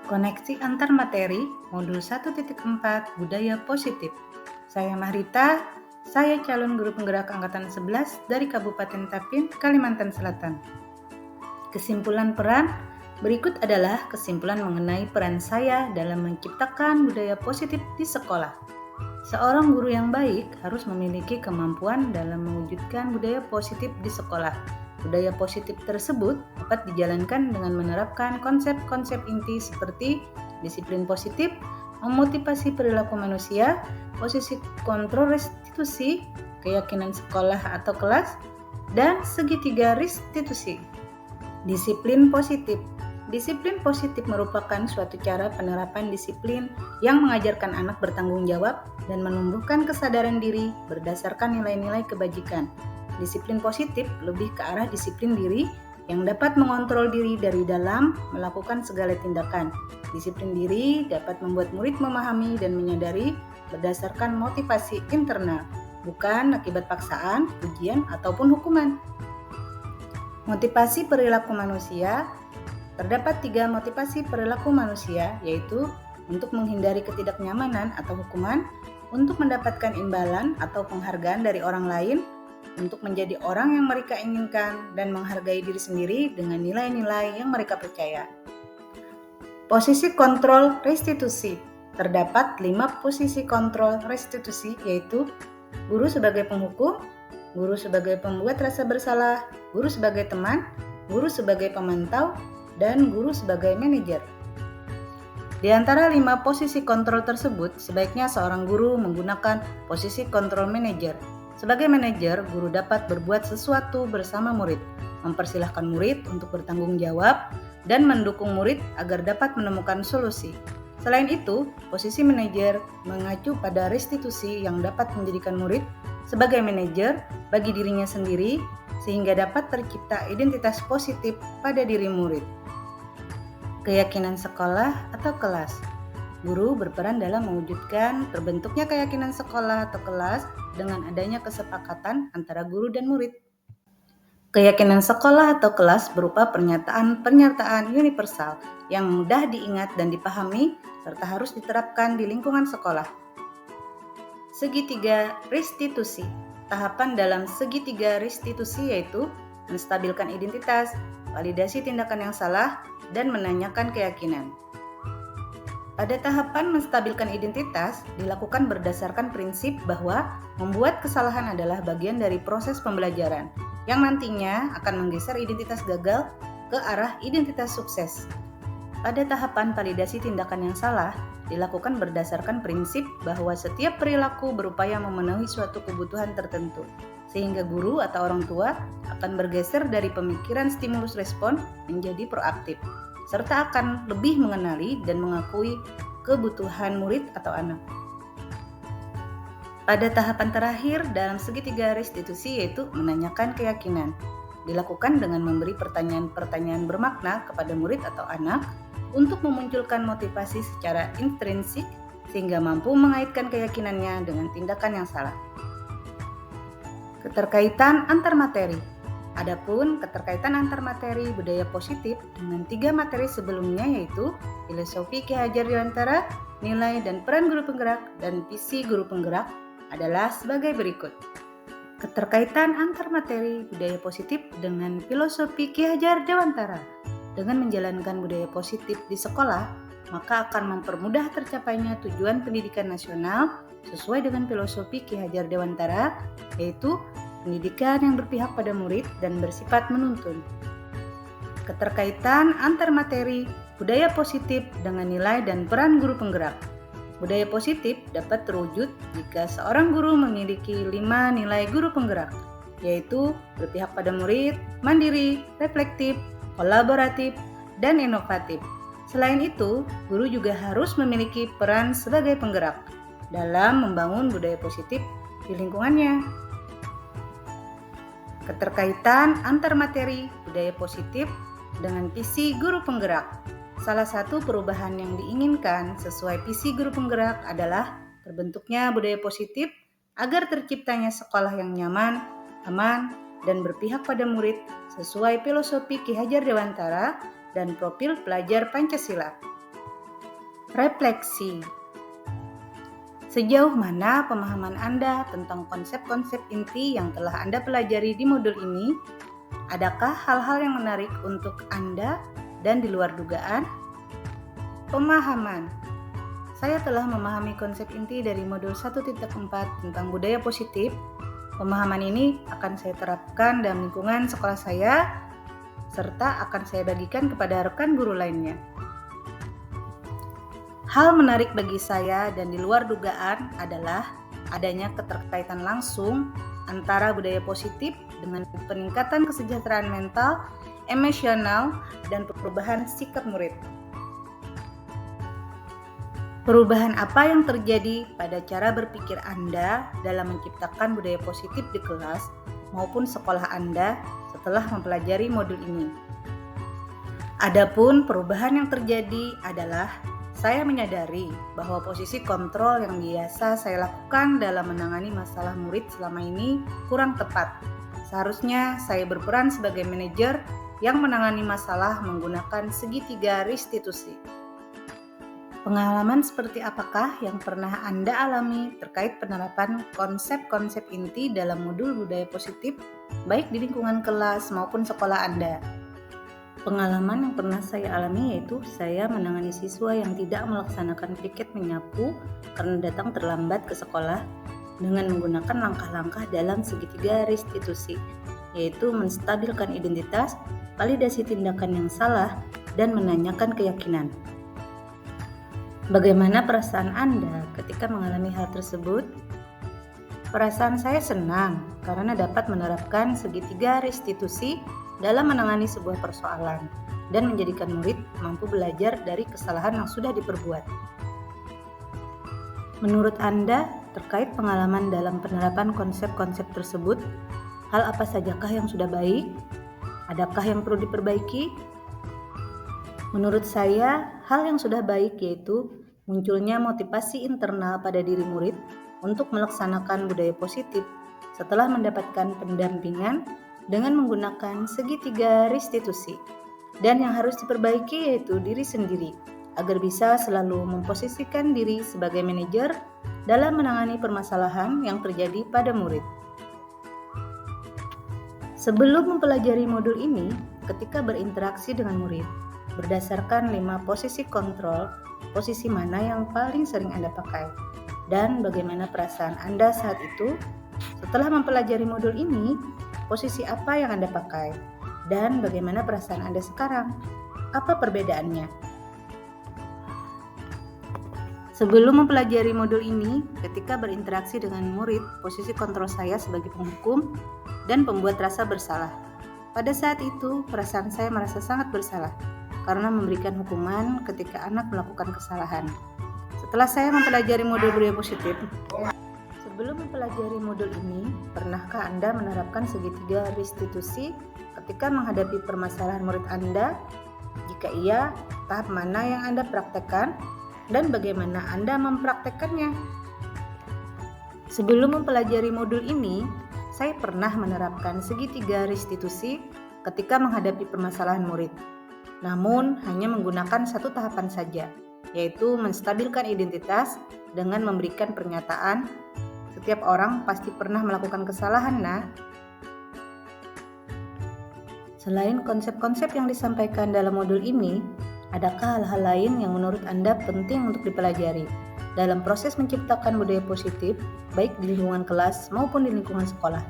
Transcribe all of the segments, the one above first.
Koneksi antar materi, modul 1.4 Budaya Positif. Saya Mahrita, saya calon guru penggerak angkatan 11 dari Kabupaten Tapin, Kalimantan Selatan. Kesimpulan peran berikut adalah kesimpulan mengenai peran saya dalam menciptakan budaya positif di sekolah. Seorang guru yang baik harus memiliki kemampuan dalam mewujudkan budaya positif di sekolah. Budaya positif tersebut dapat dijalankan dengan menerapkan konsep-konsep inti seperti disiplin positif, memotivasi perilaku manusia, posisi kontrol restitusi, keyakinan sekolah atau kelas, dan segitiga restitusi. Disiplin positif. Disiplin positif merupakan suatu cara penerapan disiplin yang mengajarkan anak bertanggung jawab dan menumbuhkan kesadaran diri berdasarkan nilai-nilai kebajikan. Disiplin positif lebih ke arah disiplin diri yang dapat mengontrol diri dari dalam melakukan segala tindakan. Disiplin diri dapat membuat murid memahami dan menyadari berdasarkan motivasi internal, bukan akibat paksaan, ujian, ataupun hukuman. Motivasi perilaku manusia. Terdapat 3 motivasi perilaku manusia, yaitu untuk menghindari ketidaknyamanan atau hukuman, untuk mendapatkan imbalan atau penghargaan dari orang lain, untuk menjadi orang yang mereka inginkan, dan menghargai diri sendiri dengan nilai-nilai yang mereka percaya. Posisi kontrol restitusi. Terdapat 5 posisi kontrol restitusi, yaitu guru sebagai penghukum, guru sebagai pembuat rasa bersalah, guru sebagai teman, guru sebagai pemantau, dan guru sebagai manajer. Di antara 5 posisi kontrol tersebut, sebaiknya seorang guru menggunakan posisi kontrol manajer. Sebagai manajer, guru dapat berbuat sesuatu bersama murid, mempersilahkan murid untuk bertanggung jawab, dan mendukung murid agar dapat menemukan solusi. Selain itu, posisi manajer mengacu pada restitusi yang dapat menjadikan murid sebagai manajer bagi dirinya sendiri, sehingga dapat tercipta identitas positif pada diri murid. Keyakinan sekolah atau kelas. Guru berperan dalam mewujudkan terbentuknya keyakinan sekolah atau kelas dengan adanya kesepakatan antara guru dan murid. Keyakinan sekolah atau kelas berupa pernyataan-pernyataan universal yang mudah diingat dan dipahami serta harus diterapkan di lingkungan sekolah. Segitiga restitusi. Tahapan dalam segitiga restitusi yaitu menstabilkan identitas, validasi tindakan yang salah, dan menanyakan keyakinan. Pada tahapan menstabilkan identitas dilakukan berdasarkan prinsip bahwa membuat kesalahan adalah bagian dari proses pembelajaran yang nantinya akan menggeser identitas gagal ke arah identitas sukses. Pada tahapan validasi tindakan yang salah dilakukan berdasarkan prinsip bahwa setiap perilaku berupaya memenuhi suatu kebutuhan tertentu, sehingga guru atau orang tua akan bergeser dari pemikiran stimulus respon menjadi proaktif, serta akan lebih mengenali dan mengakui kebutuhan murid atau anak. Pada tahapan terakhir dalam segitiga restitusi yaitu menanyakan keyakinan, dilakukan dengan memberi pertanyaan-pertanyaan bermakna kepada murid atau anak untuk memunculkan motivasi secara intrinsik sehingga mampu mengaitkan keyakinannya dengan tindakan yang salah. Keterkaitan antar materi. Adapun keterkaitan antar materi budaya positif dengan 3 materi sebelumnya yaitu filosofi Ki Hajar Dewantara, nilai dan peran guru penggerak, dan visi guru penggerak adalah sebagai berikut. Keterkaitan antar materi budaya positif dengan filosofi Ki Hajar Dewantara. Dengan menjalankan budaya positif di sekolah, maka akan mempermudah tercapainya tujuan pendidikan nasional sesuai dengan filosofi Ki Hajar Dewantara, yaitu pendidikan yang berpihak pada murid dan bersifat menuntun. Keterkaitan antar materi budaya positif dengan nilai dan peran guru penggerak. Budaya positif dapat terwujud jika seorang guru memiliki 5 nilai guru penggerak, yaitu berpihak pada murid, mandiri, reflektif, kolaboratif, dan inovatif. Selain itu, guru juga harus memiliki peran sebagai penggerak dalam membangun budaya positif di lingkungannya. Keterkaitan antar materi budaya positif dengan visi guru penggerak. Salah satu perubahan yang diinginkan sesuai visi guru penggerak adalah terbentuknya budaya positif agar terciptanya sekolah yang nyaman, aman, dan berpihak pada murid sesuai filosofi Ki Hajar Dewantara dan profil pelajar Pancasila. Refleksi. Sejauh mana pemahaman Anda tentang konsep-konsep inti yang telah Anda pelajari di modul ini? Adakah hal-hal yang menarik untuk Anda dan di luar dugaan? Pemahaman. Saya telah memahami konsep inti dari modul 1.4 tentang budaya positif. Pemahaman ini akan saya terapkan dalam lingkungan sekolah saya, serta akan saya bagikan kepada rekan guru lainnya. Hal menarik bagi saya dan di luar dugaan adalah adanya keterkaitan langsung antara budaya positif dengan peningkatan kesejahteraan mental, emosional, dan perubahan sikap murid. Perubahan apa yang terjadi pada cara berpikir Anda dalam menciptakan budaya positif di kelas maupun sekolah Anda setelah mempelajari modul ini? Adapun perubahan yang terjadi adalah saya menyadari bahwa posisi kontrol yang biasa saya lakukan dalam menangani masalah murid selama ini kurang tepat. Seharusnya saya berperan sebagai manajer yang menangani masalah menggunakan segitiga restitusi. Pengalaman seperti apakah yang pernah Anda alami terkait penerapan konsep-konsep inti dalam modul budaya positif, baik di lingkungan kelas maupun sekolah Anda? Pengalaman yang pernah saya alami yaitu saya menangani siswa yang tidak melaksanakan piket menyapu karena datang terlambat ke sekolah dengan menggunakan langkah-langkah dalam segitiga restitusi, yaitu menstabilkan identitas, validasi tindakan yang salah, dan menanyakan keyakinan. Bagaimana perasaan Anda ketika mengalami hal tersebut? Perasaan saya senang karena dapat menerapkan segitiga restitusi dalam menangani sebuah persoalan dan menjadikan murid mampu belajar dari kesalahan yang sudah diperbuat. Menurut Anda, terkait pengalaman dalam penerapan konsep-konsep tersebut, hal apa sajakah yang sudah baik? Adakah yang perlu diperbaiki? Menurut saya, hal yang sudah baik yaitu munculnya motivasi internal pada diri murid untuk melaksanakan budaya positif setelah mendapatkan pendampingan dengan menggunakan segitiga restitusi. Dan yang harus diperbaiki yaitu diri sendiri, agar bisa selalu memposisikan diri sebagai manajer dalam menangani permasalahan yang terjadi pada murid. Sebelum mempelajari modul ini, ketika berinteraksi dengan murid, berdasarkan 5 posisi kontrol, posisi mana yang paling sering Anda pakai, dan bagaimana perasaan Anda saat itu? Setelah mempelajari modul ini, posisi apa yang Anda pakai? Dan bagaimana perasaan Anda sekarang? Apa perbedaannya? Sebelum mempelajari modul ini, ketika berinteraksi dengan murid, posisi kontrol saya sebagai penghukum dan pembuat rasa bersalah. Pada saat itu, perasaan saya merasa sangat bersalah karena memberikan hukuman ketika anak melakukan kesalahan. Setelah saya mempelajari modul budaya positif, sebelum mempelajari modul ini, pernahkah Anda menerapkan segitiga restitusi ketika menghadapi permasalahan murid Anda? Jika iya, tahap mana yang Anda praktekkan dan bagaimana Anda mempraktekkannya? Sebelum mempelajari modul ini, saya pernah menerapkan segitiga restitusi ketika menghadapi permasalahan murid. Namun, hanya menggunakan satu tahapan saja, yaitu menstabilkan identitas dengan memberikan pernyataan setiap orang pasti pernah melakukan kesalahan, nah. Selain konsep-konsep yang disampaikan dalam modul ini, adakah hal-hal lain yang menurut Anda penting untuk dipelajari dalam proses menciptakan budaya positif, baik di lingkungan kelas maupun di lingkungan sekolah?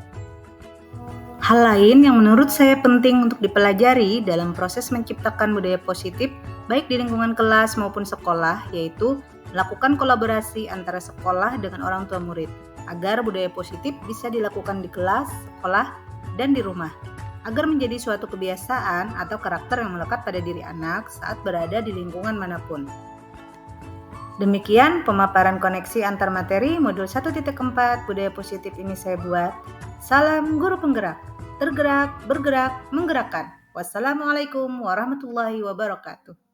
Hal lain yang menurut saya penting untuk dipelajari dalam proses menciptakan budaya positif, baik di lingkungan kelas maupun sekolah, yaitu melakukan kolaborasi antara sekolah dengan orang tua murid, agar budaya positif bisa dilakukan di kelas, sekolah, dan di rumah, agar menjadi suatu kebiasaan atau karakter yang melekat pada diri anak saat berada di lingkungan manapun. Demikian pemaparan koneksi antar materi modul 1.4 budaya positif ini saya buat. Salam guru penggerak, tergerak, bergerak, menggerakkan. Wassalamualaikum warahmatullahi wabarakatuh.